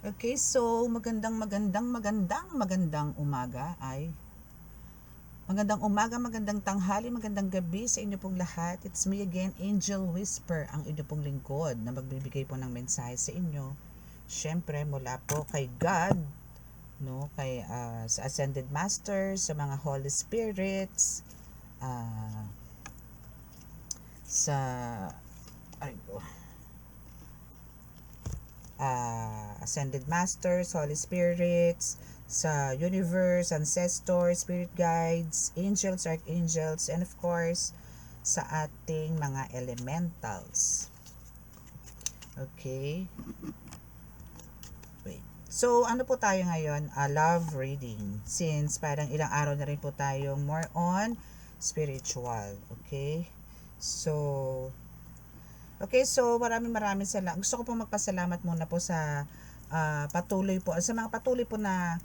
Okay, so magandang umaga ay magandang umaga, magandang tanghali, magandang gabi sa inyo pong lahat. It's me again, Angel Whisper, ang inyo pong lingkod na magbibigay po ng mensahe sa inyo. Siyempre mula po kay God, no, kay sa Ascended Masters, sa mga Holy Spirits, ah, sa ay ko, Ascended Masters, Holy Spirits, sa universe, ancestors, spirit guides, angels, archangels, and of course, sa ating mga elementals. Okay? Wait. So, ano po tayo ngayon? Love reading. Since parang ilang araw na rin po tayong more on spiritual. Okay? So, maraming salamat. Gusto ko po magpasalamat muna po sa patuloy po, sa mga patuloy po na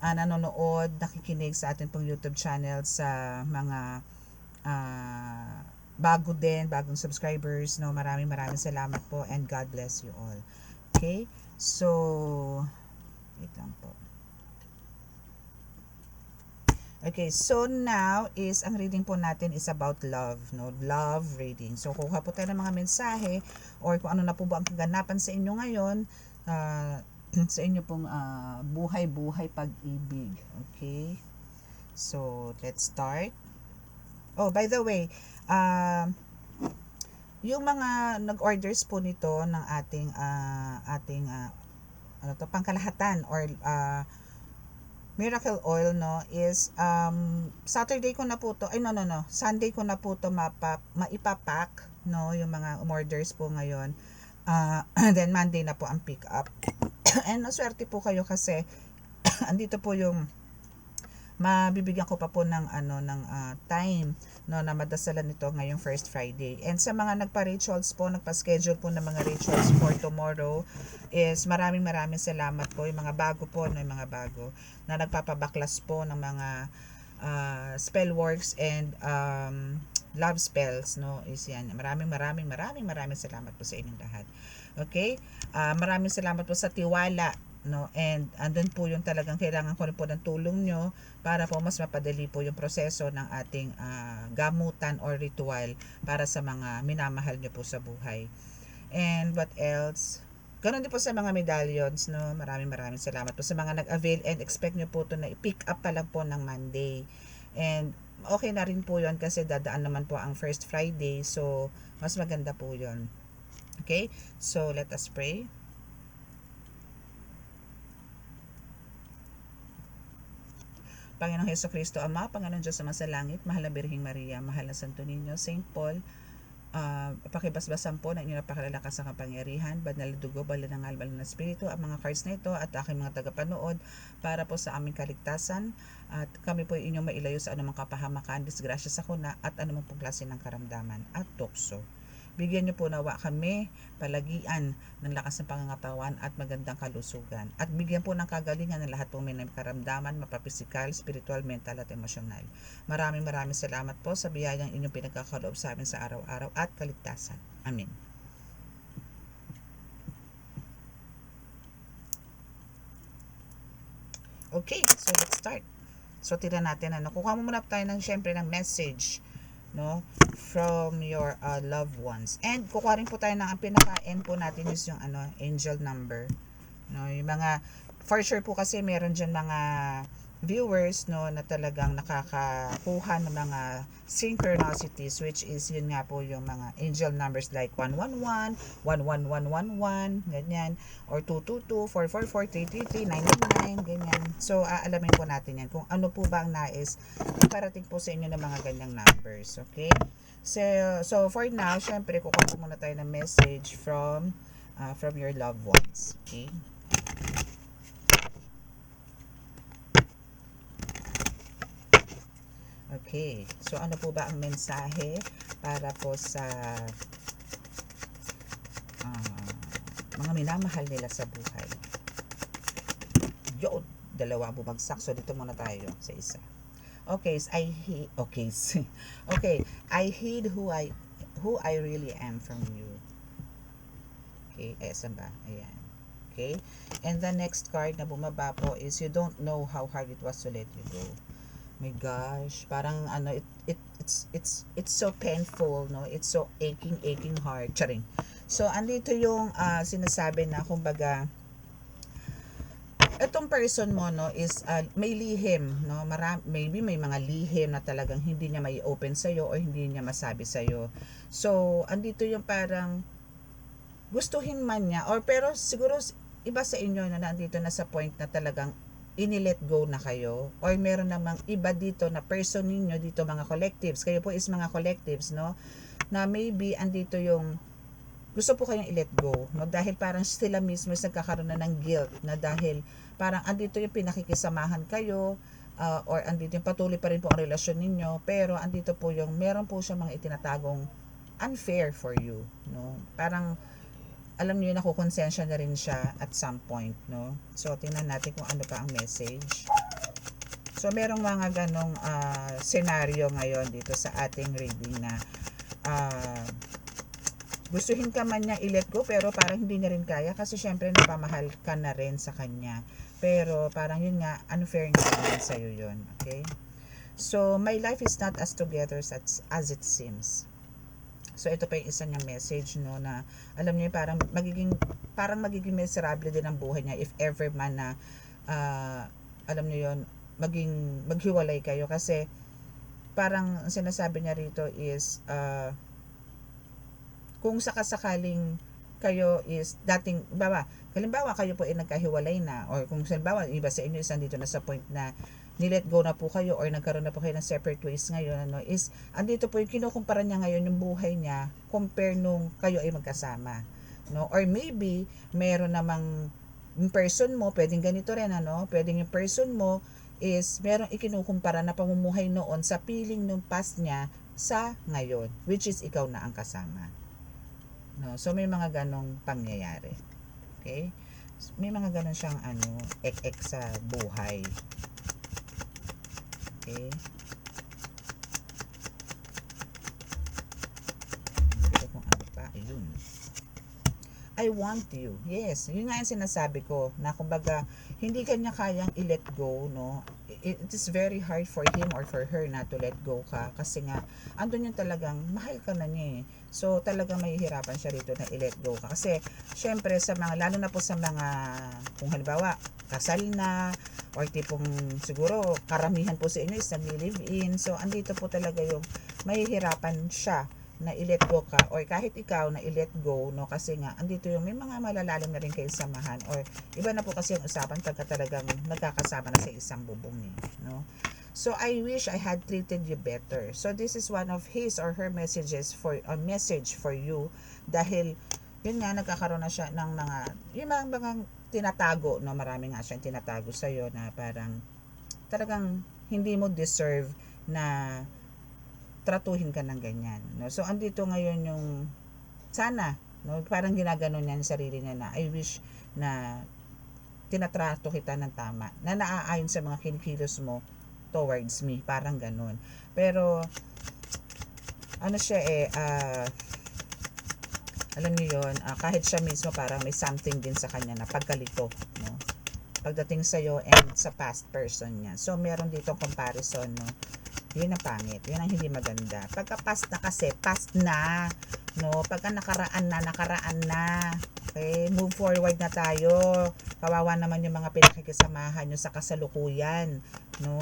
nanonood, nakikinig sa ating pong YouTube channel, sa mga bago din, bagong subscribers, no, maraming salamat po and God bless you all. Okay? So, wait lang po. Okay, so now is ang reading po natin is about love, no? Love reading. So kuha po tayo ng mga mensahe or kung ano na po ba ang kaganapan sa inyo ngayon, sa inyo pong buhay-buhay pag-ibig. Okay? So, let's start. Oh, by the way, yung mga nag-orders po nito ng ating ano to, pangkalahatan or miracle oil, no, is Saturday ko na po to, Sunday ko na po to maipapack, no, yung mga orders po ngayon. Then Monday na po ang pick up. And maswerte po kayo kasi andito po yung mabibigyan ko pa po ng time, no, na madasalan nito ngayong first Friday. And sa mga nagpa-rituals po, nagpa-schedule po ng mga rituals for tomorrow, is maraming salamat po. Yung mga bago po, no, yung mga bago na nagpapabaklas po ng mga spell works and love spells, no, is yan. Maraming salamat po sa inyong lahat. Okay? Maraming salamat po sa tiwala, no, and andun po yung talagang kailangan ko rin po ng tulong nyo para po mas mapadali po yung proseso ng ating gamutan or ritual para sa mga minamahal nyo po sa buhay. And what else? Ganon din po sa mga medallions, no, maraming salamat po sa mga nag-avail and expect nyo po to na i-pick up pa lang po ng Monday. And okay na rin po yon kasi dadaan naman po ang first Friday, so mas maganda po yon. Okay, so let us pray. Panginoong Heso Kristo, Ama, Panginoong Diyos na sa langit, mahal na Birheng Maria, mahal na Santo Niño, Saint Paul, pakibasbasan po ng inyong napakalalakas na kapangyarihan, banal na dugo, banal na ngal, banal na espiritu, ang mga cards na ito at aking mga tagapanood para po sa aming kaligtasan at kami po inyong mailayo sa anumang kapahamakan, disgrasya sa kuna at anumang pong klase ng karamdaman at tukso. Bigyan niyo po nawa kami palagian ng lakas ng pangangatawan at magandang kalusugan. At bigyan po ng kagalingan ng lahat pong may karamdaman, mapapisikal, spiritual, mental at emosyonal. Maraming salamat po sa biyayang inyong pinagkakaloob sa amin sa araw-araw at kaligtasan. Amen. Okay, so let's start. So tira natin, kukuha mo muna tayo ng syempre ng message, no, from your loved ones. And kukuha rin po tayo ng ang pinaka-end po natin is yung angel number, no, yung mga for sure po kasi meron diyan mga viewers, no, na talagang nakakakuha ng mga synchronicities, which is yun nga po yung mga angel numbers like 111, 11111, ganyan, or 222, 444, 333, 999, ganyan. So aalamin po natin yan kung ano po ba ang nais iparating po sa inyo ng mga ganyang numbers. Okay, so for now, syempre kukuha po muna tayo ng message from your loved ones. Okay. Okay, so ano po ba ang mensahe para po sa mga minamahal nila sa buhay? Yun, dalawa bumagsak. So dito muna tayo sa isa. Okay, so I hid who I really am from you. Okay, saan ba? Ayan. Okay? And the next card na bumaba po is you don't know how hard it was to let you go. My gosh, parang ano, it's so painful, no? It's so aching heart. Charing. So andito yung sinasabi na kumbaga etong person mo, no, is may lihim, no? Maybe may mga lihim na talagang hindi niya may open sa iyo or hindi niya masabi sa iyo. So andito yung parang gustuhin man niya or pero siguro iba sa inyo na nandito na sa point na talagang ini-let go na kayo or meron namang iba dito na person ninyo dito, mga collectives, kayo po is mga collectives, no, na maybe andito yung gusto po kayong i-let go, no, dahil parang sila mismo is nagkakaroon na ng guilt na dahil parang andito yung pinakikisamahan kayo, or andito yung patuloy pa rin po ang relasyon ninyo, pero andito po yung meron po siya mga itinatagong unfair for you, no, parang alam niyo, nakukonsensya na rin siya at some point, no? So, tingnan natin kung ano pa ang message. So, merong mga ganong scenario ngayon dito sa ating reading na gustuhin ka man niya i-let go, pero parang hindi niya rin kaya kasi syempre napamahal ka na rin sa kanya. Pero parang yun nga, unfair nga naman sa'yo yun, okay? So, my life is not as together as it seems. So ito pa yung isa niyang message, no, na alam niyo parang magiging miserable din ang buhay niya if ever man na alam niyo yon, maghiwalay kayo kasi parang ang sinasabi niya rito is kung sakasakaling kayo is dating halimbawa kayo po ay nagkahiwalay na, or kung halimbawa iba sa inyo is nandito na sa point na nilet go na po kayo or nagkaroon na po kayo ng separate ways ngayon, ano, is andito po yung kinukumpara niya ngayon yung buhay niya compare nung kayo ay magkasama, no, or maybe meron namang yung person mo pwedeng ganito rin, ano, pwedeng yung person mo is merong ikinukumpara na pamumuhay noon sa piling nung past niya sa ngayon, which is ikaw na ang kasama, no. So may mga ganong pangyayari, okay, may mga ganon siyang ano ek sa buhay. Okay. Ito kung ano pa. Ayun. I want you. Yes. Yun nga yung sinasabi ko. Na kumbaga, hindi kanya kayang i-let go, no? It is very hard for him or for her na to let go ka. Kasi nga, andun yung talagang, mahal ka na niya eh. So, talagang mahihirapan siya rito na i-let go ka. Kasi, syempre, sa mga, lalo na po sa mga, kung halimbawa, kasal na, or tipong siguro karamihan po sa inyo is nagli-live in, so andito po talaga yung mahihirapan siya na i-let go ka, or kahit ikaw na i-let go, no, kasi nga andito yung may mga malalalim na rin kayo samahan, or iba na po kasi yung usapan pagka talagang nagkakasama na sa isang bubong eh, no. So I wish I had treated you better. So this is one of his or her messages for a message for you, dahil yun nga nagkakaroon na siya ng mga yung mga tinatago, no, marami nga siyang tinatago sa iyo na parang talagang hindi mo deserve na tratuhin ka ng ganyan, no. So andito ngayon yung sana, no, parang ginaganon niya yung sarili niya na I wish na tinatrato kita ng tama, na naaayon sa mga kinikilos mo towards me, parang ganun. Pero ano siya alam niyo yun, kahit siya mismo parang may something din sa kanya na pagkalito, no, pagdating sa iyo and sa past person niya. So meron dito comparison, no, yun ang pangit, yun ang hindi maganda. Pagka past na kasi past na, no, pagka nakaraan na, okay, move forward na tayo. Kawawa naman yung mga pinakikisamahan nyo sa kasalukuyan, no.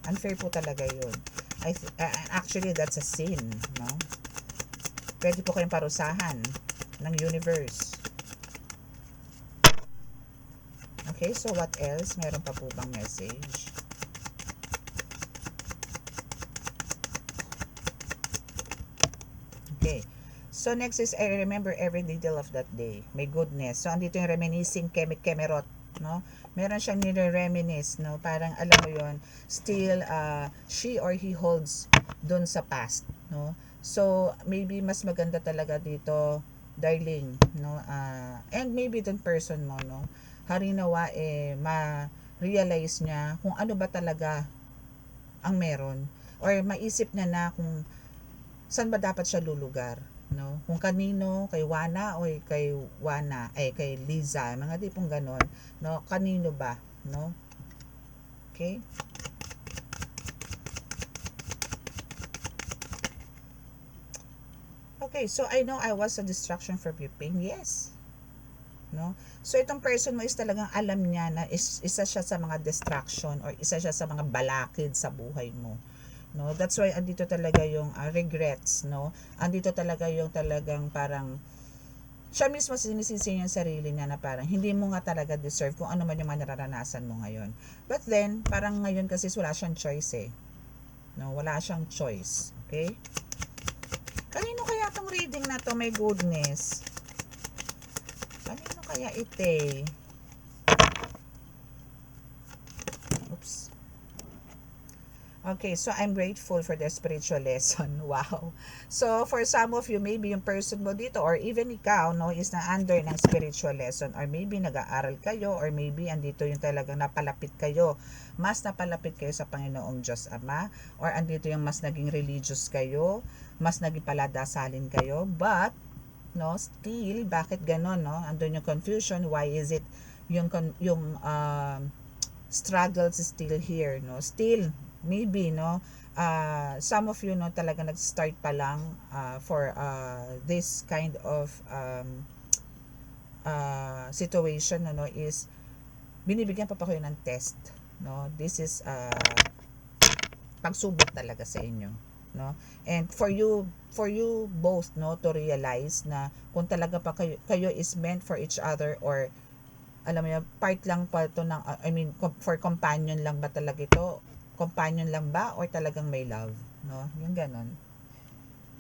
Unfair po talaga yun. Actually that's a sin, no. Pwede po kayong parusahan ng universe. Okay, so what else? Meron pa po bang message? Okay. So next is I remember every detail of that day. My goodness. So andito yung reminiscing kemerot, no? Meron siyang nire-reminisce, no? Parang alam mo yon, still she or he holds dun sa past, no? So maybe mas maganda talaga dito, darling, no? And maybe the person mo, no? Harinawa ma-realize niya kung ano ba talaga ang meron, or maisip niya na kung saan ba dapat siya lulugar, no? Kung kanino, kay Wana o kay Wana, kay Liza, mga tipong ganon, no? Kanino ba, no? Okay? Okay, so I know I was a distraction from your pain. Yes. No? So itong person mo is talagang alam niya na isa siya sa mga distraction or isa siya sa mga balakid sa buhay mo. No? That's why andito talaga yung regrets, no? Andito talaga yung talagang parang siya mismo sinisisi niya yung sarili niya na parang hindi mo nga talaga deserve kung ano man yung mga nararanasan mo ngayon. But then, parang ngayon kasi wala siyang choice eh. No? Wala siyang choice. Okay? Kanino kaya tong reading na to? My goodness. Kanino kaya ite? Oops. Okay, so I'm grateful for the spiritual lesson. Wow. So, for some of you, maybe yung person mo dito or even ikaw, no, is na under ng spiritual lesson or maybe nag-aaral kayo or maybe andito yung talagang napalapit kayo. Mas napalapit kayo sa Panginoong Diyos Ama or andito yung mas naging religious kayo, mas naging paladasalin kayo. But, no, still, bakit ganon, no? Andun yung confusion. Why is it yung struggles is still here, no? Still, maybe, no, some of you, no, talaga nag-start pa lang for this kind of situation, no, is binibigyan pa kayo ng test, no. This is pagsubok talaga sa inyo, no. And for you both, no, to realize na kung talaga pa kayo is meant for each other or alam mo yun, part lang pa ito ng for companion lang ba talaga ito? Companion lang ba or talagang may love, no? Yung ganon.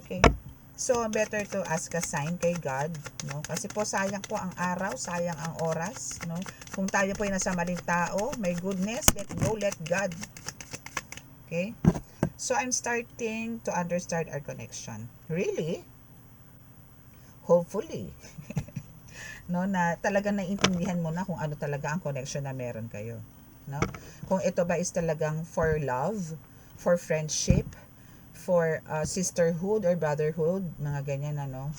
Okay. So, better to ask a sign kay God, no? Kasi po sayang po ang araw, sayang ang oras, no? Kung tayo po ay nasa maling tao, my goodness, let go, let God. Okay? So, I'm starting to understand our connection. Really? Hopefully. No, na talagang naiintindihan mo na kung ano talaga ang connection na meron kayo. No? Kung ito ba is talagang for love, for friendship, for sisterhood or brotherhood, mga ganyan, ano.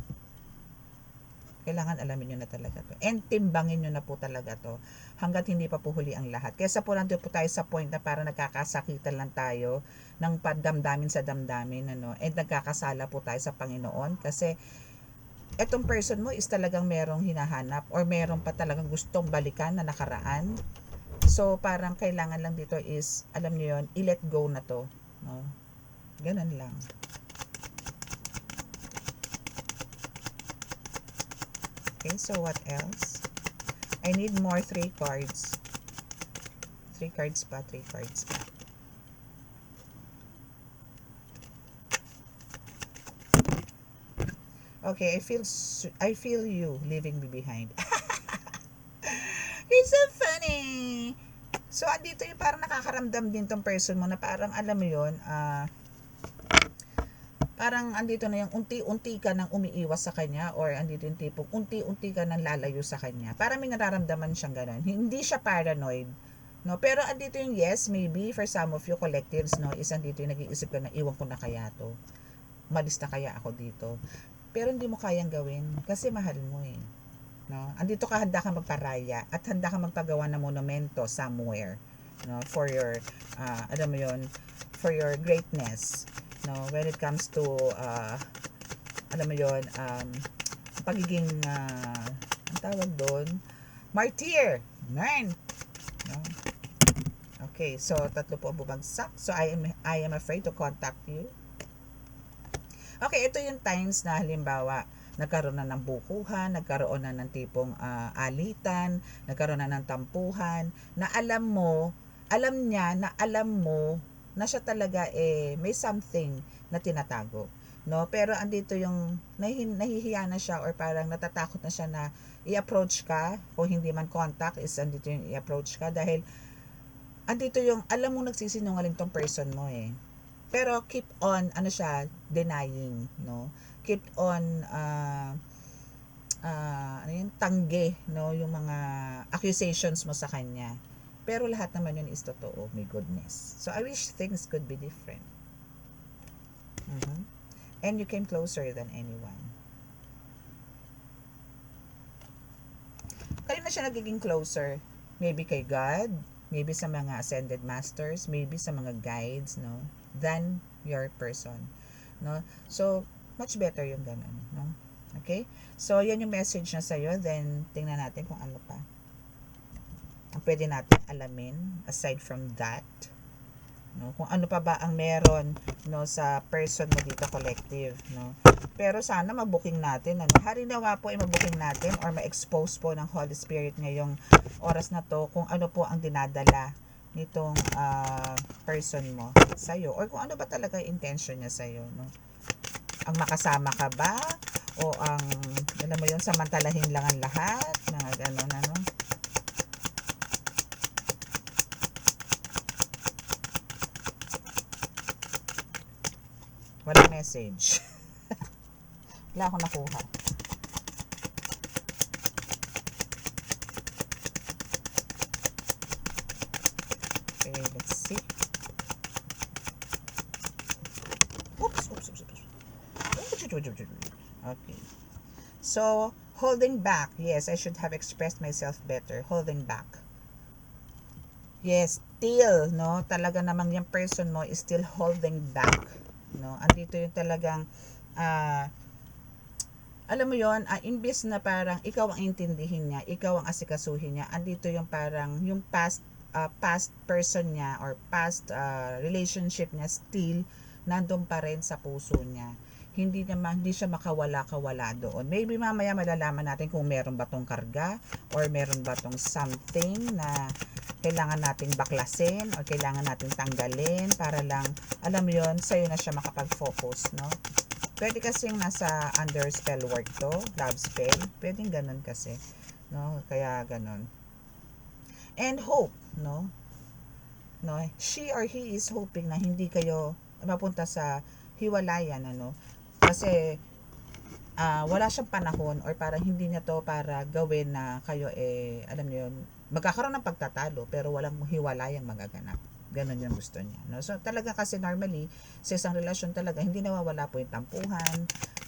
Kailangan alamin nyo na talaga to. And timbangin nyo na po talaga to hanggat hindi pa po huli ang lahat. Kesa po nandun po tayo sa point na parang nagkakasakitan lang tayo ng damdamin sa damdamin, ano. And nagkakasala po tayo sa Panginoon kasi etong person mo is talagang merong hinahanap or meron pa talagang gustong balikan na nakaraan. So, parang kailangan lang dito is, alam niyo yun, i-let go na to. No? Ganun lang. Okay, so what else? I need more 3 cards. 3 cards pa, 3 cards pa. Okay, I feel you leaving me behind. It's so funny. So, andito yung parang nakakaramdam din tong person mo na parang alam mo yun, parang andito na yung unti-unti ka nang umiiwas sa kanya or andito yung tipong unti-unti ka nang lalayo sa kanya. Parang may nararamdaman siyang ganun. Hindi siya paranoid. No, pero andito yung yes, maybe for some of you collectives, no, is andito yung nag-iisip ka na iwan ko na kaya to. Malis na kaya ako dito. Pero hindi mo kayang gawin kasi mahal mo eh. No? Andito ka, handa ka magparaya at handa ka magpagawa ng monumento somewhere, no, for your alam mo yon, for your greatness, no, when it comes to alam mo yon, pagiging ang tawag doon, martyr, man, no? Okay, so tatlo po ang bumagsak. So I am afraid to contact you. Okay, ito yung times na halimbawa nagkaroon na ng bukuhan, nagkaroon na ng tipong alitan, nagkaroon na ng tampuhan, na alam mo, alam niya na alam mo na siya talaga may something na tinatago. No? Pero andito yung nahihiya na siya or parang natatakot na siya na i-approach ka, kung hindi man contact is andito yung i-approach ka dahil andito yung alam mo nagsisinungaling tong person mo eh. Pero keep on denying, no? Keep on tangge, no, yung mga accusations mo sa kanya. Pero lahat naman yun is totoo, my goodness. So I wish things could be different. And you came closer than anyone. na siya nagiging closer. Maybe kay God, maybe sa mga ascended masters, maybe sa mga guides, no? Than your person, no? So, much better yung ganun, no? Okay? So, yan yung message na sa'yo. Then, tingnan natin kung ano pa ang pwede natin alamin aside from that, no? Kung ano pa ba ang meron, no, sa person mo dito, collective, no? Pero sana mabuking natin, ano? Harinawa po ay mabuking natin or ma-expose po ng Holy Spirit ngayong oras na to kung ano po ang dinadala nitong person mo sa'yo or kung ano ba talaga yung intention niya sa'yo, no? Ang makasama ka ba o ang, alam mo yun, samantalahin lang ang lahat, mga gano'n, ano? Walang message. Wala akong nakuha. Okay, let's see. Oops. Okay. So, holding back. Yes, I should have expressed myself better. Holding back. Yes, still, no? Talaga namang yung person mo is still holding back. No? Andito yung talagang alam mo yon, imbes na parang ikaw ang intindihin niya, ikaw ang asikasuhin niya, andito yung parang yung past person niya or past relationship niya still nandun pa rin sa puso niya. Hindi siya makawala-kawala doon. Maybe mamaya malalaman natin kung meron ba tong karga or meron ba tong something na kailangan nating baklasin o kailangan nating tanggalin para lang, alam mo yun, sa'yo na siya makapag-focus, no? Pwede kasing nasa under spell work to, love spell. Pwedeng ganun kasi, no? Kaya ganun. And hope, no? No? She or he is hoping na hindi kayo mapunta sa hiwalayan, ano? Kasi wala siyang panahon or parang hindi niya to para gawin na kayo alam niyo yun, magkakaroon ng pagtatalo pero walang hiwalayang magaganap. Ganon yung gusto niya, no? So talaga kasi normally sa isang relasyon talaga hindi nawawala po yung tampuhan,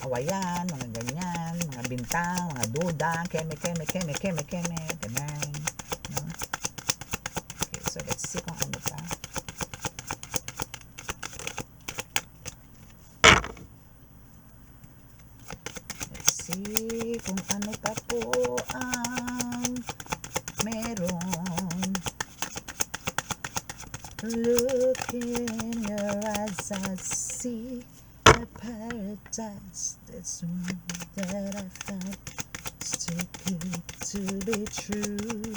awayan, mga ganyan, mga bintang, mga duda, keme, ganyan, no? Okay, so let's see kung ano pa. Kung ano pa po ang meron. Look in your eyes, I see a paradise. That's one that I found. It's too good to be true.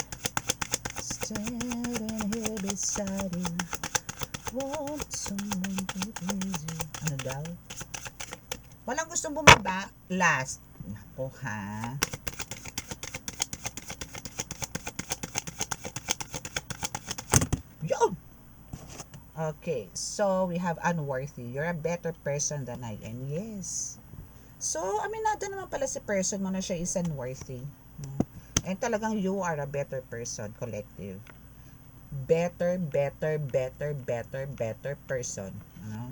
Standing here beside you, want someone to please you. Ano daw? Walang gustong bumaba. Last. Nako ha. Yo! Okay, so we have unworthy. You're a better person than I am. Yes. So, aminado naman pala si person mo na siya is unworthy. And talagang you are a better person, collective. Better person. No?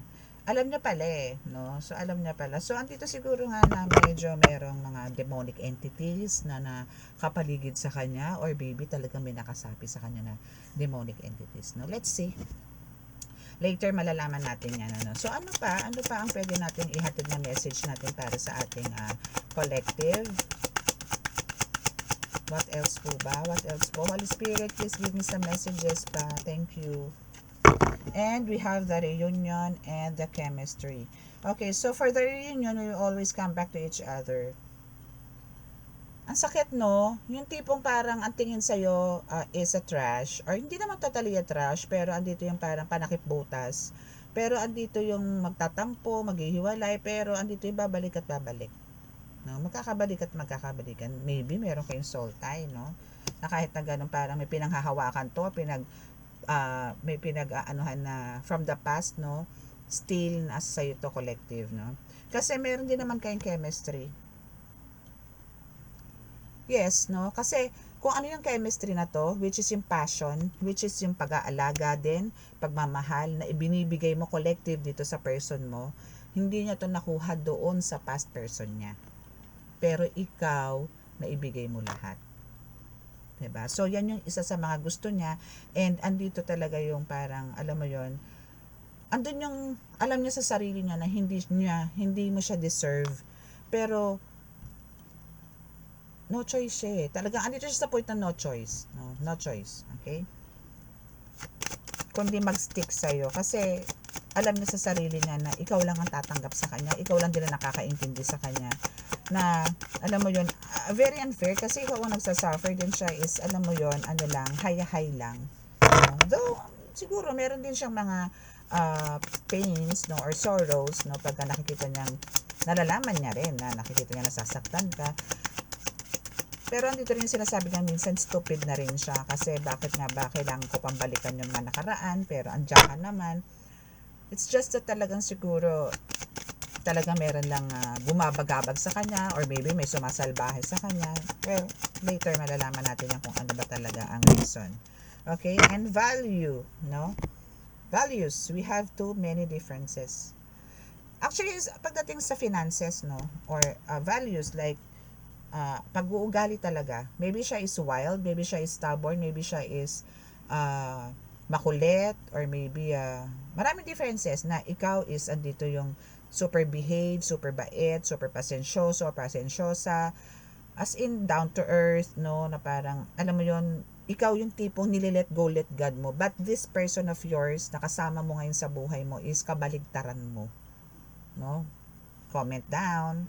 Alam niya pala no? So, alam niya pala. So, andito siguro nga na medyo merong mga demonic entities na nakapaligid sa kanya or maybe talagang may nakasapi sa kanya na demonic entities, no? Let's see. Later, malalaman natin yan, ano? So, ano pa ang pwede natin ihatid na message natin para sa ating collective? What else po ba? Holy Spirit, please give me some messages pa. Thank you. And we have the reunion and the chemistry. Okay, so for the reunion, we always come back to each other. Ang sakit, no? Yung tipong parang ang tingin sa'yo is a trash. Or hindi naman totally a trash, pero andito yung parang panakip butas. Pero andito yung magtatampo, maghihiwalay, pero andito yung babalik at babalik. No? Magkakabalik at magkakabalikan. Maybe meron kayong soul tie, no? Na kahit na ganun parang may pinanghahawakan to, may pinag-aanuhan na from the past, no? Still nasa sa'yo to, collective, no? Kasi meron din naman kayong chemistry. Yes, no? Kasi kung ano yung chemistry na to, which is yung passion, which is yung pag-aalaga din, pagmamahal na ibinibigay mo collective dito sa person mo, hindi niya to nakuha doon sa past person niya. Pero ikaw, na ibigay mo lahat. 'Diba? So, yan yung isa sa mga gusto niya, and andito talaga yung parang, alam mo yon, andun yung, alam niya sa sarili niya na hindi mo siya deserve. Pero, no choice siya eh. Talagang andito siya sa point na no choice. No choice. Okay? Kundi mag-stick sa'yo. Kasi, alam niya sa sarili niya na ikaw lang ang tatanggap sa kanya. Ikaw lang din ang nakakaintindi sa kanya. Na, alam mo yun, very unfair kasi ikaw ang nagsasuffer din siya is, alam mo yun, ano lang, high lang. Though, siguro, meron din siyang mga pains, no, or sorrows, no, pagka nakikita niyang, nalalaman niya rin na nakikita niya nasasaktan ka. Pero andito rin yung sinasabi niya, minsan stupid na rin siya kasi bakit nga ba kailangan ko pambalikan yung mga nakaraan, pero andiyan ka naman. It's just that talagang siguro talagang meron lang bumabagabag sa kanya, or maybe may sumasalbahe sa kanya. Well, later malalaman natin yan kung ano ba talaga ang reason. Okay, and value, no? Values, we have too many differences. Actually, pagdating sa finances, no, or values like pag-uugali talaga. Maybe siya is wild, maybe siya is stubborn, maybe siya is makulit, or maybe maraming differences na ikaw is andito yung super behave, super bait, super pasensyosa, as in down to earth, no, na parang, alam mo yon, ikaw yung tipong nililet go, let God mo. But this person of yours na kasama mo ngayon sa buhay mo is kabaligtaran mo. No? Comment down.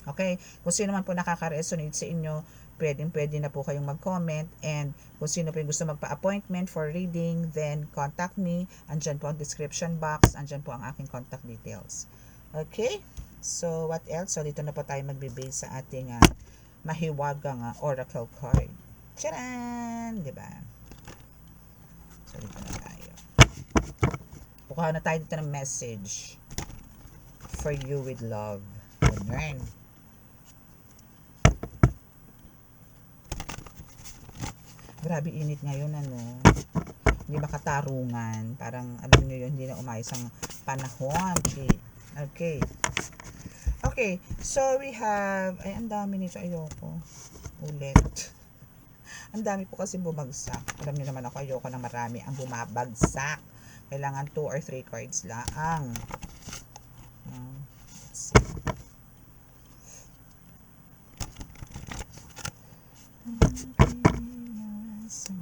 Okay? Kung sino man po nakaka-resonate sa inyo, pwede na po kayong mag-comment, and kung sino po yung gusto magpa-appointment for reading, then contact me. Andyan po ang description box, andyan po ang aking contact details. Okay? So, what else? So, dito na po tayo magbe-base sa ating mahiwagang oracle card. Tcharan! Diba? So, dito na tayo. Kukuha na tayo dito ng message for you with love. Ganyan. Grabe init ngayon, ano. Hindi ba katarungan? Parang, alam nyo yun, hindi na umayos ang panahon. Okay. Okay, so we have, ay, ang dami nito, ayoko. Ulit. Ang dami po kasi bumagsak. Alam niyo naman ako, ayoko na marami ang bumabagsak. Kailangan 2 or 3 cards lang. Let's see.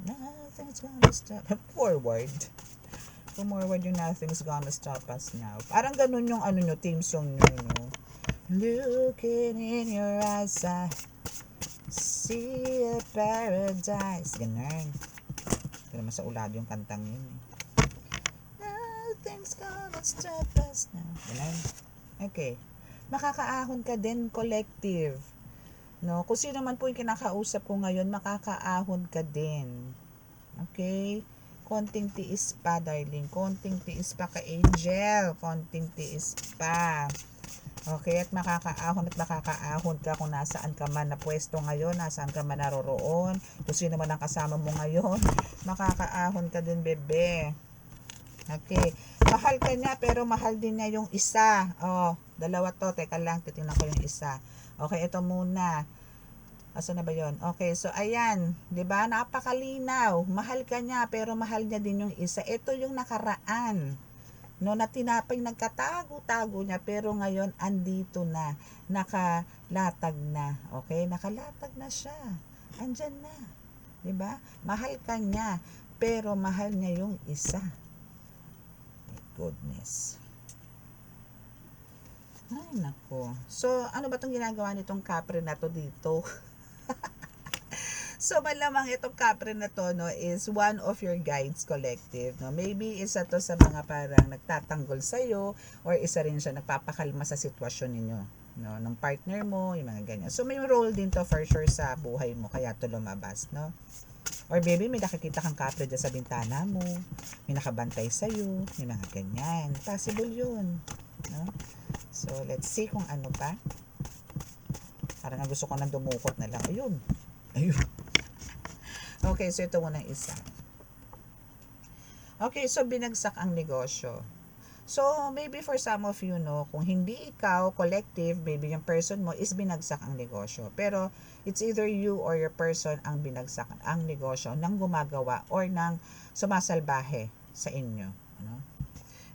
Nothing's gonna stop. Forward yung nothing's gonna stop us now. Parang ganun yung ano nyo, theme song nyo, no? Looking in your eyes, I see a paradise. Ganun. Ito naman sa ulad yung kantang yun. Nothing's gonna stop us now. Ganun. Okay. Makakaahon ka din, collective. No? Kung sino man po yung kinakausap ko ngayon, makakaahon ka din. Okay? Konting tiis pa, darling. Konting tiis pa ka, angel. Konting tiis pa. Okay? At makakaahon ka kung nasaan ka man na pwesto ngayon, nasaan ka man naroroon, kung sino man ang kasama mo ngayon, makakaahon ka din, bebe. Okay. Mahal ka niya, pero mahal din niya yung isa. Oh, dalawa to. Teka lang, titingnan ko yung isa. Okay, ito muna. Asa na ba yon? Okay, so ayan, 'di ba? Napakalinaw. Mahal ka niya, pero mahal niya din yung isa. Ito yung nakaraan. No, na tinapay, nagkatago-tago niya, pero ngayon andito na, nakalatag na. Okay? Nakalatag na siya. Andyan na. 'Di ba? Mahal ka niya, pero mahal niya yung isa. My goodness. Ay, nako. So, ano ba 'tong ginagawa nitong kapre na to dito? So, malamang itong kapre na to, no, is one of your guides, collective, no. Maybe isa to sa mga parang nagtatanggol sa'yo, or isa rin siya nagpapakalma sa sitwasyon ninyo, no, ng partner mo, yung mga ganyan. So, may role din to for sure sa buhay mo, kaya to lumabas, no. Or maybe may nakikita kang kapre dyan sa bintana mo, may nakabantay sa'yo, yung mga ganyan. Possible yun, no. So, let's see kung ano pa. Parang gusto ko nang dumukot na lang. Ayun. Okay, so ito muna isa. Okay, so binagsak ang negosyo. So, maybe for some of you, no, kung hindi ikaw, collective, maybe yung person mo is binagsak ang negosyo. Pero, it's either you or your person ang binagsak ang negosyo ng gumagawa or ng sumasalbahe sa inyo. No?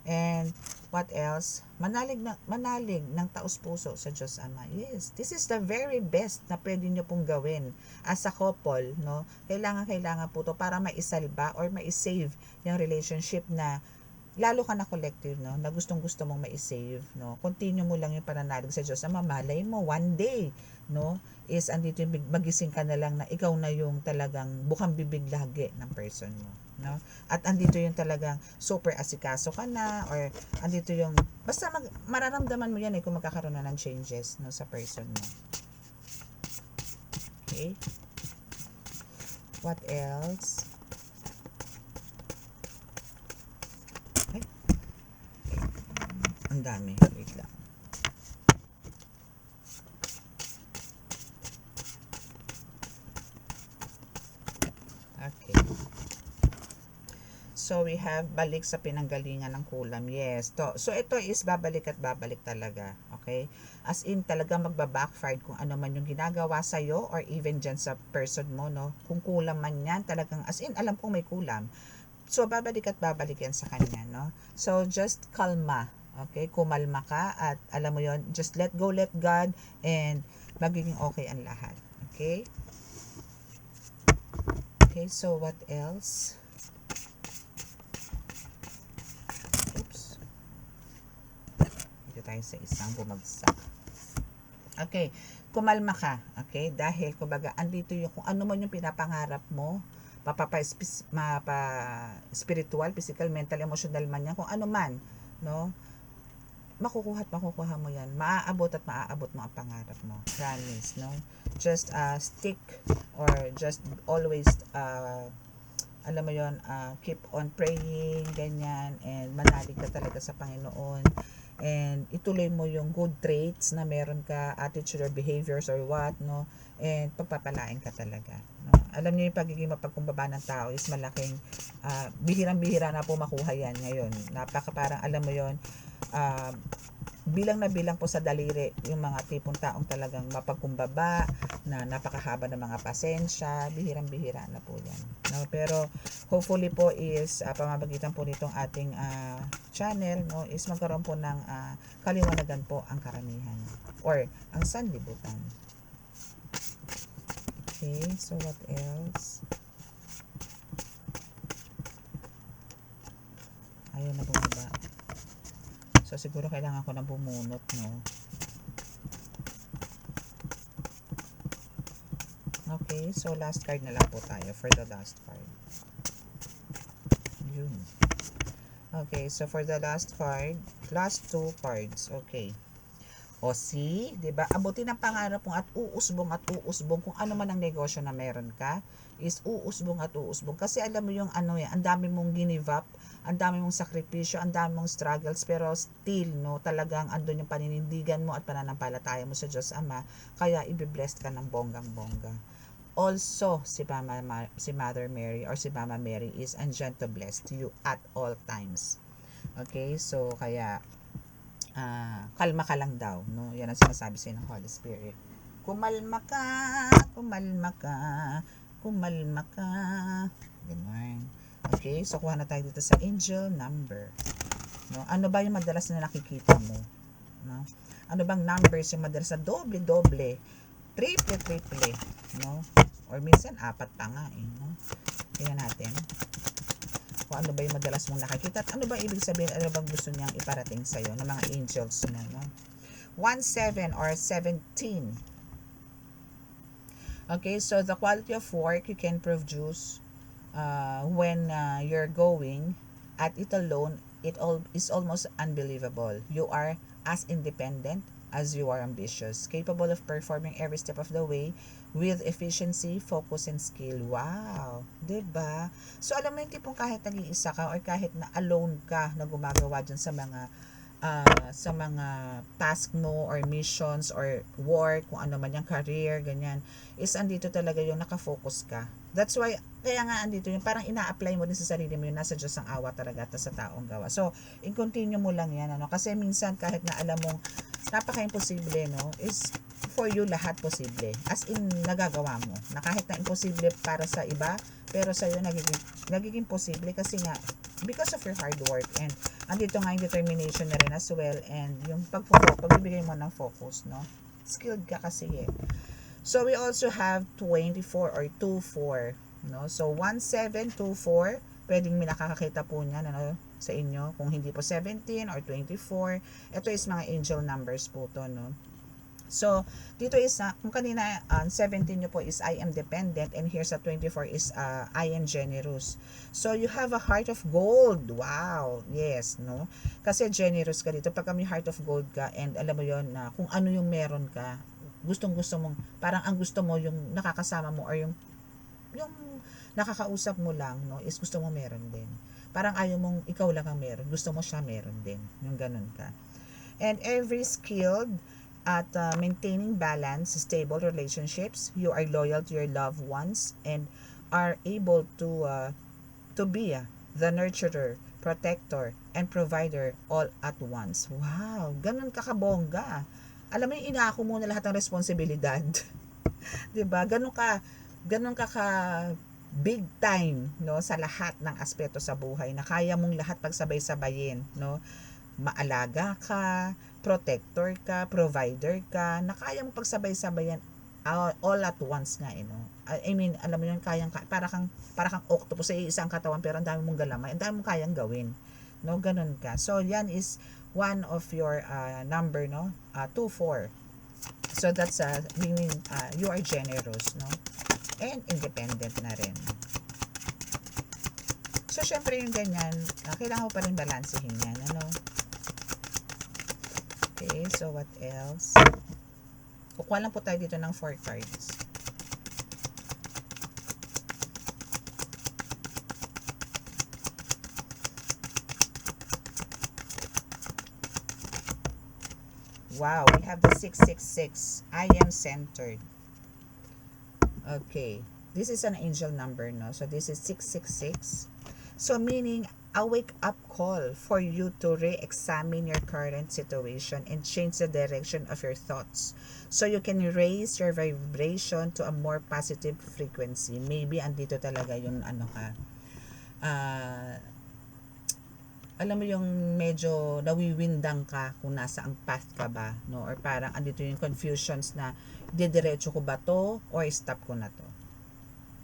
And, what else? Manalig ng taos-puso sa Diyos Ama. Yes, this is the very best na pwede nyo pong gawin as a couple, no? Kailangan po to para maisalba or maisave yung relationship na lalo ka na collective, no, na gustong-gusto mong ma-save, no, continue mo lang yung pananalig sa Diyos na mamalay mo one day, no, is andito yung magising ka na lang na ikaw na yung talagang bukang bibig lagi ng person mo, no, at andito yung talagang super asikaso ka na, or andito yung basta mararamdaman mo yan kung magkakaroon na ng changes, no, sa person mo. Okay, what else? Ang dami. Wait lang. Okay. So, we have balik sa pinanggalingan ng kulam. Yes. So, ito is babalik at babalik talaga. Okay? As in, talaga magbabackfire kung ano man yung ginagawa sa'yo or even dyan sa person mo, no? Kung kulam man yan, talagang, as in, alam kong may kulam. So, babalik at babalik yan sa kanya, no? So, just kalma. Okay, kumalma ka at alam mo yon, just let go, let God, and magiging okay ang lahat. Okay? Okay, so what else? Oops. Dito tayo sa isang bumagsak. Okay, kumalma ka. Okay, dahil kumbaga andito yung kung ano man yung pinapangarap mo, spiritual, physical, mental, emotional man yan, kung ano man, no? Makukuha mo yan. Maaabot at maaabot mo ang pangarap mo. Promise, no? Just stick or just always alam mo yon, keep on praying, ganyan, and manalig ka talaga sa Panginoon, and ituloy mo yung good traits na meron ka, attitude or behaviors or what, no, and pagpapalain ka talaga, no? Alam niyo yung pagiging mapagkumbaba ng tao is malaking bihirang-bihira na po makuha yan ngayon. Parang alam mo yon, bilang na bilang po sa daliri yung mga tipong taong talagang mapagkumbaba, na napakahaba ng mga pasensya, bihirang-bihira na po yan, no? Pero hopefully po is pamamagitan po nitong ating channel, no, is magkaroon po ng kaliwanagan po ang karamihan or ang sanlibutan. Okay, so what else? Ayaw na bumaba. So, siguro kailangan ko na bumunot, no? Okay, so last card na lang po tayo for the last card. Yun. Okay, so for the last card, last two cards, okay. O see, 'di ba? Abutin ang pangarap mo at uusbong kung ano man ang negosyo na meron ka, is uusbong at uusbong. Kasi alam mo yung ano yan, ang dami mong ginive up, ang dami mong sakripisyo, ang dami mong struggles, pero still, no, talagang andun yung paninindigan mo at pananampalataya mo sa Diyos Ama, kaya i-blessed ka ng bonggang-bongga. Also, si Mother Mary or si Mama Mary is andyan to bless you at all times. Okay, so kaya kalma ka lang daw, no? Yan ang sinasabi sa'yo ng Holy Spirit. Kumalma ka, kumalma ka, kumalma ka. Ganun. Okay, so kuha na tayo dito sa angel number. No? Ano ba yung madalas na nakikita mo? No? Ano bang numbers yung madalas na doble, triple, no? Or minsan apat pa nga no? Tingnan natin kung ano ba yung madalas mong nakikita at ano ba ibig sabihin, ano bang gusto niyang iparating sa'yo ng mga angels mo, no? 1, 7 or 17. Okay, so the quality of work you can produce when you're going at it alone, is almost unbelievable. You are as independent as you are ambitious, capable of performing every step of the way with efficiency, focus, and skill. Wow! Diba? So, alam mo yung tipong kahit nag-iisa ka or kahit na alone ka na gumagawa dyan sa mga task mo or missions or work, kung ano man yung career, ganyan, is andito talaga yung nakafocus ka. That's why, kaya nga andito yung parang ina-apply mo din sa sarili mo, yung nasa Diyos ang awa talaga at sa taong gawa. So, i-continue mo lang yan, ano? Kasi minsan kahit na alam mong napaka-imposible, no? Is for you lahat posible. As in, nagagawa mo. Na kahit na imposible para sa iba, pero sa iyo nagiging posible kasi nga, because of your hard work. And andito nga yung determination na rin as well. And yung pagbibigay mo ng focus, no? Skilled ka kasi eh. So, we also have 24 or 24, no? So, 1724, pwedeng may nakakakita po niyan, ano, sa inyo. Kung hindi po 17 or 24, ito is mga angel numbers po to, no? So, dito is, kung kanina, 17 nyo po is I am dependent, and here sa 24 is I am generous. So, you have a heart of gold. Wow! Yes, no? Kasi generous ka dito. Pagka may heart of gold ka, and alam mo yon na kung ano yung meron ka, gustong-gusto mong, parang ang gusto mo yung nakakasama mo or yung nakakausap mo lang, no, is gusto mo meron din. Parang ayaw mong ikaw lang ang meron, gusto mo siya meron din. Yung ganun ka. And every skilled at maintaining balance, stable relationships, you are loyal to your loved ones and are able to be the nurturer, protector, and provider all at once. Wow, ganun ka kabongga. Alam mo yung inaako mo na lahat ng responsibilidad. 'Di ba? Ganun ka big time, no, sa lahat ng aspeto sa buhay na kaya mong lahat pagsabay-sabayin, no? Maalaga ka, protector ka, provider ka, na kaya mong pagsabay-sabayan all at once nga, no? I mean, alam mo yun, para kang octopus sa isang katawan pero ang dami mong galamay, ang dami mong kayang gawin, no? Ganun ka. So, yan is one of your number, no? 24. So, that's meaning you are generous, no? And independent na rin. So, syempre yung ganyan, kailangan mo pa rin balansehin yan, ano? Okay, so what else? Kukuha lang po tayo dito ng 4 cards. Wow, we have the 666. I am centered. Okay. This is an angel number, no? So, this is 666. So, meaning, a wake-up call for you to re-examine your current situation and change the direction of your thoughts. So, you can raise your vibration to a more positive frequency. Maybe, andito talaga yung ano ka. Alam mo yung medyo nawiwindang ka kung nasa ang path ka ba, no? Or parang andito yung confusions na didiretso ko ba to or stop ko na to,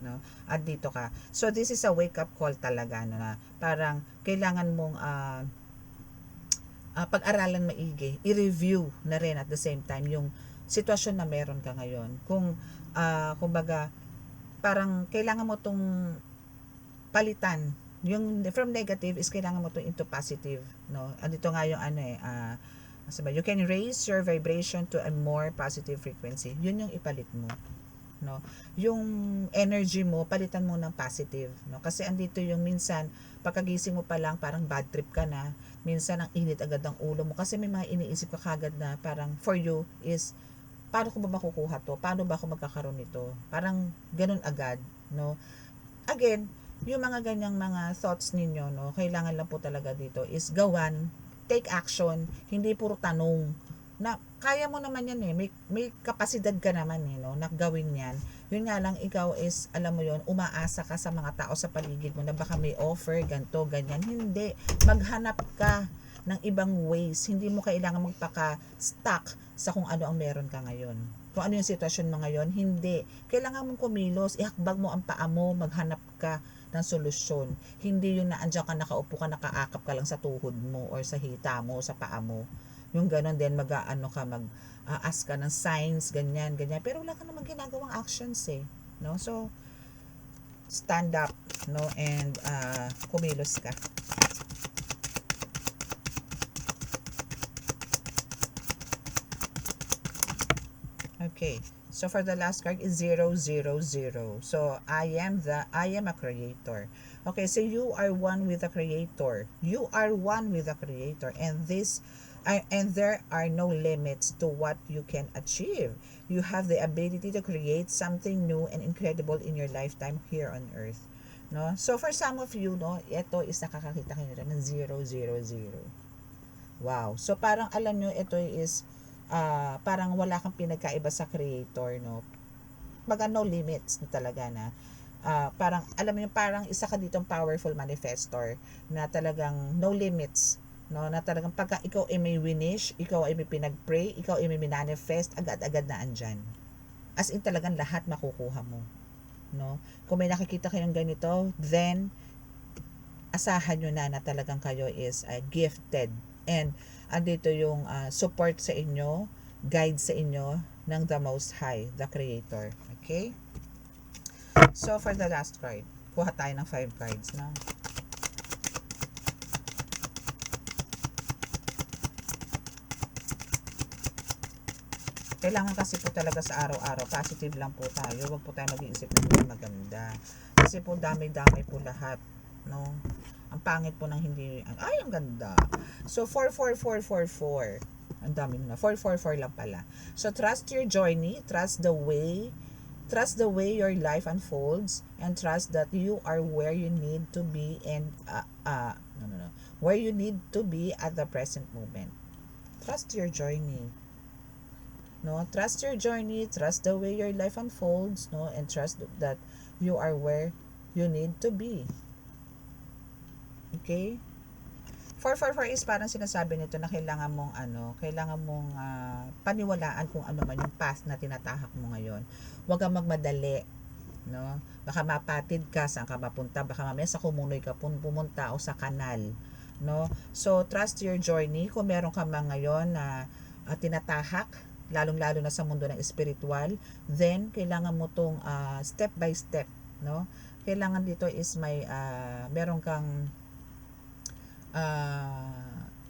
no? At dito ka. So this is a wake up call talaga, no, na parang kailangan mong pag-aralan maigi, i-review na rin at the same time yung sitwasyon na meron ka ngayon. Kung kumbaga parang kailangan mo tong palitan. Yung from negative is kailangan mo to into positive, no? Andito nga yung ano sabi, you can raise your vibration to a more positive frequency. Yun yung ipalit mo, no? Yung energy mo palitan mo ng positive, no? Kasi andito yung minsan pagkagising mo pa lang parang bad trip ka na, minsan ang init agad ng ulo mo kasi may mga iniisip ka kagad na parang for you is paano ko ba makukuha to? Paano ba ako magkakaroon nito? Parang ganun agad, no? Again, yung mga ganyang mga thoughts ninyo, no, kailangan lang po talaga dito is gawan, take action, hindi puro tanong. Na kaya mo naman yan may kapasidad ka naman no, na gawin yan. Yun nga lang, ikaw is, alam mo yun, umaasa ka sa mga tao sa paligid mo na baka may offer, ganto, ganyan. Hindi. Maghanap ka ng ibang ways. Hindi mo kailangan magpaka-stuck sa kung ano ang meron ka ngayon. Kung ano yung sitwasyon mo ngayon, hindi. Kailangan mong kumilos, ihakbag mo ang paa mo, maghanap ka ng solusyon. Hindi yung naandyan ka, nakaupo ka, nakaakap ka lang sa tuhod mo or sa hita mo, sa paa mo. Yung ganon din, ask ka ng signs, ganyan. Pero wala ka namang ginagawang actions no? So, stand up, no? And kumilos ka. Okay. So, for the last card is 000. So, I am a creator. Okay, so you are one with the creator. You are one with the creator. And this And there are no limits to what you can achieve. You have the ability to create something new and incredible in your lifetime here on earth. No? So for some of you, no, ito is nakakakita kayo nito ng 000. Wow. So parang alam nyo, ito is parang wala kang pinagkaiba sa creator, no? Baga no limits na talaga na parang alam mo yung parang isa ka ditong powerful manifestor na talagang no limits, no, na talagang pagka ikaw ay may winish, ikaw ay may pinagpray, ikaw ay may manifest, agad-agad na andyan, as in talagang lahat makukuha mo, no. Kung may nakikita kayong ganito, then asahan nyo na talagang kayo is gifted, and andito yung support sa inyo, guide sa inyo ng the Most High, the Creator. Okay? So, for the last card, kuha tayo ng 5 cards, no? Kailangan kasi po talaga sa araw-araw, positive lang po tayo. Huwag po tayo mag-iisip ng hindi maganda. Kasi po damay-damay po lahat, no? Ang pangit po ng hindi, ay, ang ganda. So, 44444. Ang dami na. 444 lang pala. So, trust your journey, trust the way your life unfolds, and trust that you are where you need to be, and where you need to be at the present moment. Trust your journey, no, trust your journey, trust the way your life unfolds, no, and trust that you are where you need to be. Okay? 444 is parang sinasabi nito na kailangan mong paniwalaan kung ano man yung path na tinatahak mo ngayon. Huwag kang magmadali, no? Baka mapatid ka, saan ka mapunta, baka mamaya sa kumunoy ka pumunta o sa kanal, no? So, trust your journey. Kung meron ka man ngayon na tinatahak, lalong-lalo na sa mundo ng spiritual, then kailangan mo tong step by step, no? Kailangan dito is meron kang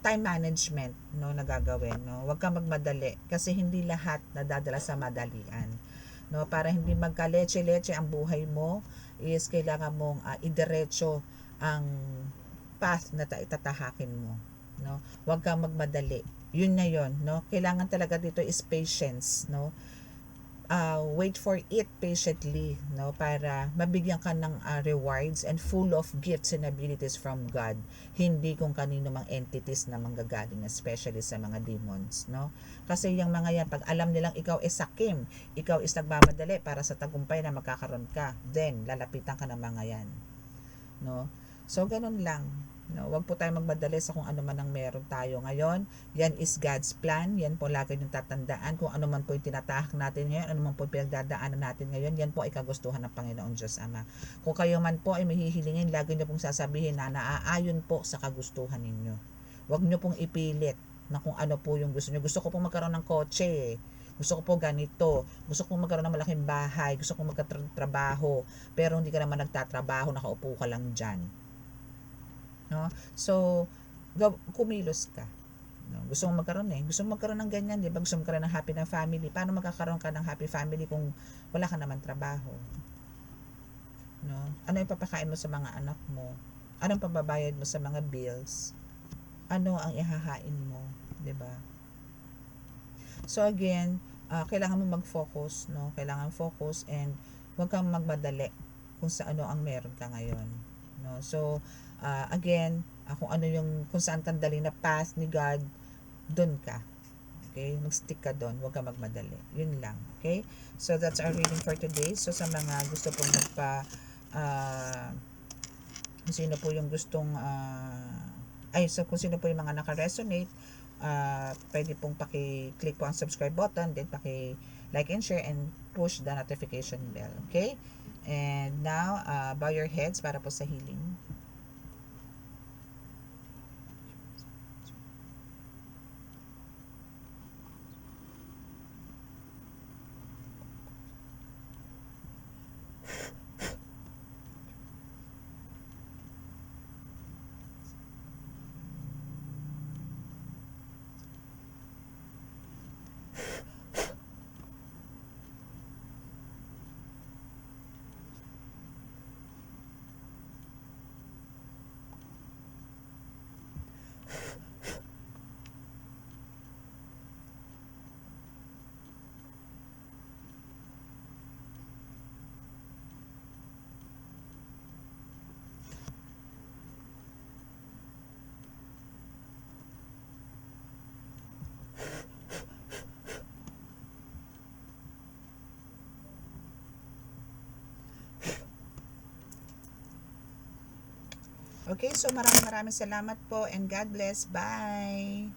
time management, no, na gagawin, no. Huwag kang magmadali kasi hindi lahat nadadala sa madalian, no. Para hindi magka-leche-leche ang buhay mo, is kailangan mong idiretso ang path na itatahakin mo, no. Huwag kang magmadali. Yun na yun, no. Kailangan talaga dito is patience, no. Wait for it patiently, no, para mabigyan ka ng rewards and full of gifts and abilities from God, hindi kung kanino mang entities na manggagaling, especially sa mga demons, no. Kasi yung mga yan, pag alam nilang ikaw is sakim, ikaw is nagmamadali para sa tagumpay na magkakaroon ka, then lalapitan ka ng mga yan, no. So ganun lang, no, wag po tayo magmadali sa kung ano man ang meron tayo ngayon. Yan is God's plan. Yan po lagi yung tatandaan. Kung ano man po yung tinatahak natin ngayon, ano man po yung pinagdadaanan natin ngayon, yan po ay kagustuhan ng Panginoon Diyos Ama. Kung kayo man po ay mahihilingin, lagi nyo pong sasabihin na naaayon po sa kagustuhan ninyo. Wag nyo pong ipilit na kung ano po yung gusto nyo. Gusto ko pong magkaroon ng kotse, gusto ko po ganito, gusto ko magkaroon ng malaking bahay, gusto ko magkatrabaho, pero hindi ka naman nagtatrabaho, nakaupo ka lang dyan, no? So, kumilos ka, no? Gusto mong magkaroon ng ganyan, di ba? Gusto mong magkaroon ng happy na family. Paano magkakaroon ka ng happy family kung wala ka naman trabaho, no? Ano yung papakain mo sa mga anak mo? Anong pababayad mo sa mga bills? Ano ang ihahain mo, di ba? So again, kailangan mo mag-focus, no? Kailangan focus, and huwag kang magmadali kung sa ano ang meron ka ngayon, no? So again, kung ano yung, kung saan kang dali na path ni God, doon ka. Okay? Mag-stick ka doon. Huwag ka magmadali. Yun lang. Okay? So, that's our reading for today. So, sa mga gusto pong kung sino po yung gustong, so kung sino po yung mga naka-resonate, pwede pong paki-click po ang subscribe button, then paki-like and share, and push the notification bell. Okay? And now, bow your heads para po sa healing. Okay, so maraming salamat po and God bless. Bye!